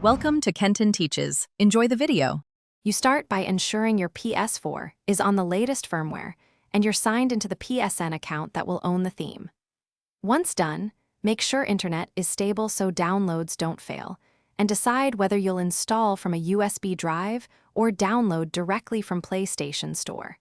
Welcome to Kenton Teaches. Enjoy the video. You start by ensuring your Ps4 is on the latest firmware and you're signed into the PSN account that will own the theme. Once done, make sure internet is stable so downloads don't fail, and decide whether you'll install from a USB drive or download directly from PlayStation Store.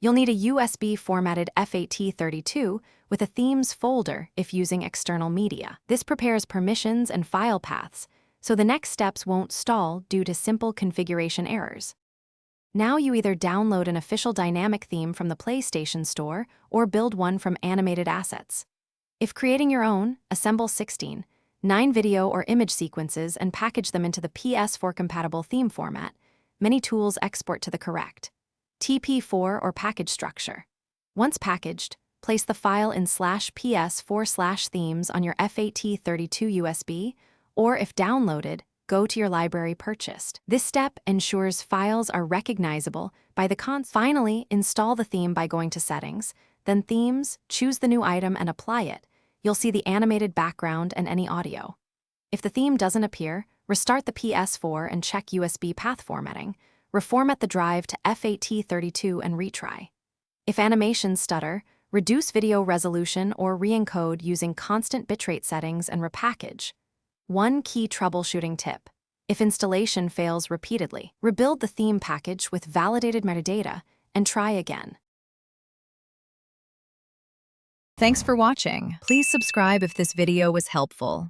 You'll need a USB-formatted FAT32 with a themes folder if using external media. This prepares permissions and file paths, so the next steps won't stall due to simple configuration errors. Now you either download an official dynamic theme from the PlayStation Store or build one from animated assets. If creating your own, assemble 9 video or image sequences and package them into the Ps4-compatible theme format. Many tools export to the correct TP4 or package structure. Once packaged, place the file in /ps4/themes on your FAT32 USB, or if downloaded, go to your library purchased. This step ensures files are recognizable by the console. Finally, install the theme by going to Settings, then Themes, choose the new item and apply it. You'll see the animated background and any audio. If the theme doesn't appear, restart the Ps4 and check USB path formatting. Reformat the drive to FAT32 and retry. If animations stutter, reduce video resolution or re-encode using constant bitrate settings and repackage. One key troubleshooting tip: if installation fails repeatedly, rebuild the theme package with validated metadata and try again. Thanks for watching. Please subscribe if this video was helpful.